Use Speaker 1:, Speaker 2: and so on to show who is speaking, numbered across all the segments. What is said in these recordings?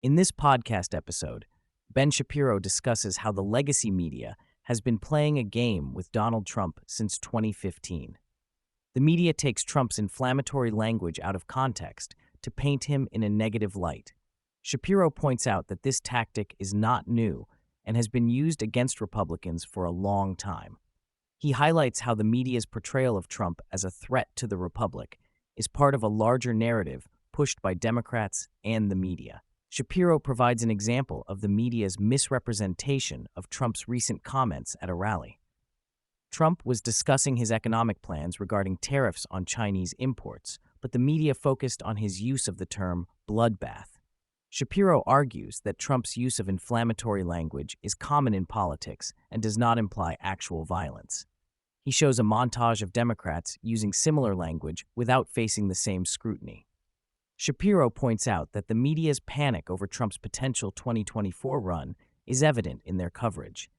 Speaker 1: In this podcast episode, Ben Shapiro discusses how the legacy media has been playing a game with Donald Trump since 2015. The media takes Trump's inflammatory language out of context to paint him in a negative light. Shapiro points out that this tactic is not new and has been used against Republicans for a long time. He highlights how the media's portrayal of Trump as a threat to the Republic is part of a larger narrative pushed by Democrats and the media. Shapiro provides an example of the media's misrepresentation of Trump's recent comments at a rally. Trump was discussing his economic plans regarding tariffs on Chinese imports, but the media focused on his use of the term bloodbath. Shapiro argues that Trump's use of inflammatory language is common in politics and does not imply actual violence. He shows a montage of Democrats using similar language without facing the same scrutiny. Shapiro points out that the media's panic over Trump's potential 2024 run is evident in their coverage.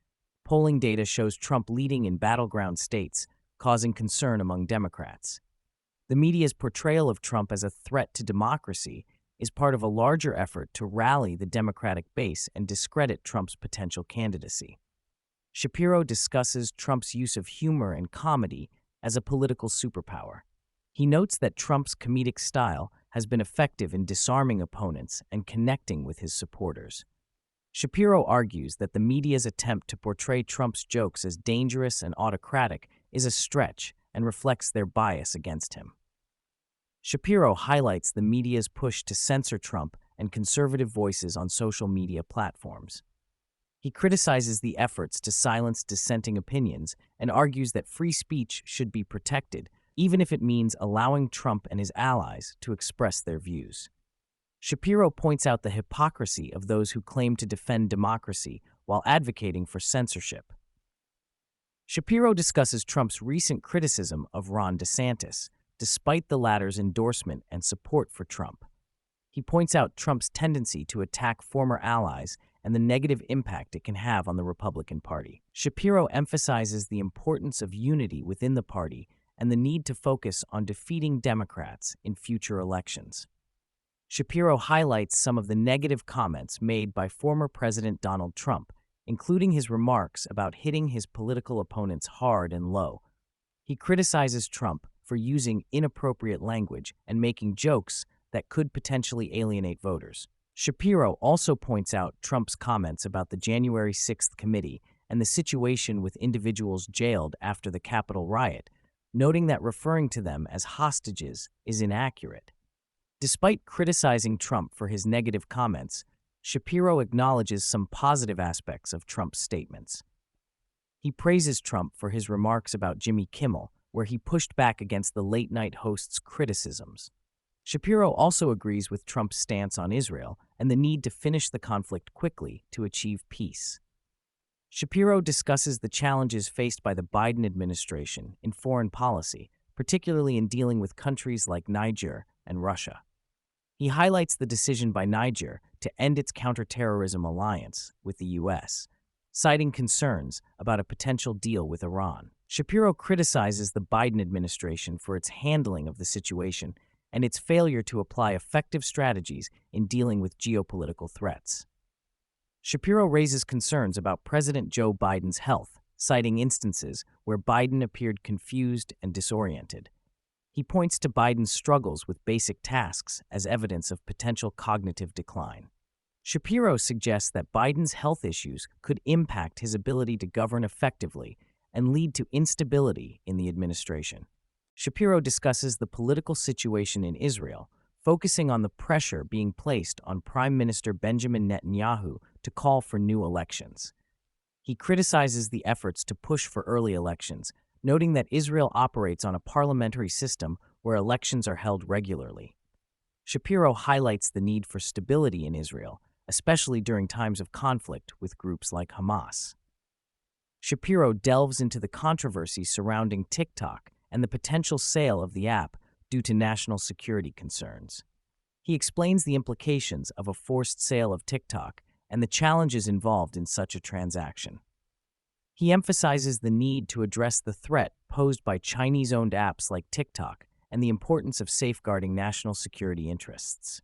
Speaker 1: Polling data shows Trump leading in battleground states, causing concern among Democrats. The media's portrayal of Trump as a threat to democracy is part of a larger effort to rally the Democratic base and discredit Trump's potential candidacy. Shapiro discusses Trump's use of humor and comedy as a political superpower. He notes that Trump's comedic style has been effective in disarming opponents and connecting with his supporters. Shapiro argues that the media's attempt to portray Trump's jokes as dangerous and autocratic is a stretch and reflects their bias against him. Shapiro highlights the media's push to censor Trump and conservative voices on social media platforms. He criticizes the efforts to silence dissenting opinions and argues that free speech should be protected, even if it means allowing Trump and his allies to express their views. Shapiro points out the hypocrisy of those who claim to defend democracy while advocating for censorship. Shapiro discusses Trump's recent criticism of Ron DeSantis, despite the latter's endorsement and support for Trump. He points out Trump's tendency to attack former allies and the negative impact it can have on the Republican Party. Shapiro emphasizes the importance of unity within the party and the need to focus on defeating Democrats in future elections. Shapiro highlights some of the negative comments made by former President Donald Trump, including his remarks about hitting his political opponents hard and low. He criticizes Trump for using inappropriate language and making jokes that could potentially alienate voters. Shapiro also points out Trump's comments about the January 6th committee and the situation with individuals jailed after the Capitol riot, noting that referring to them as hostages is inaccurate. Despite criticizing Trump for his negative comments, Shapiro acknowledges some positive aspects of Trump's statements. He praises Trump for his remarks about Jimmy Kimmel, where he pushed back against the late-night host's criticisms. Shapiro also agrees with Trump's stance on Israel and the need to finish the conflict quickly to achieve peace. Shapiro discusses the challenges faced by the Biden administration in foreign policy, particularly in dealing with countries like Niger and Russia. He highlights the decision by Niger to end its counterterrorism alliance with the U.S., citing concerns about a potential deal with Iran. Shapiro criticizes the Biden administration for its handling of the situation and its failure to apply effective strategies in dealing with geopolitical threats. Shapiro raises concerns about President Joe Biden's health, citing instances where Biden appeared confused and disoriented. He points to Biden's struggles with basic tasks as evidence of potential cognitive decline. Shapiro suggests that Biden's health issues could impact his ability to govern effectively and lead to instability in the administration. Shapiro discusses the political situation in Israel, focusing on the pressure being placed on Prime Minister Benjamin Netanyahu to call for new elections. He criticizes the efforts to push for early elections, noting that Israel operates on a parliamentary system where elections are held regularly. Shapiro highlights the need for stability in Israel, especially during times of conflict with groups like Hamas. Shapiro delves into the controversy surrounding TikTok and the potential sale of the app due to national security concerns. He explains the implications of a forced sale of TikTok and the challenges involved in such a transaction. He emphasizes the need to address the threat posed by Chinese-owned apps like TikTok and the importance of safeguarding national security interests.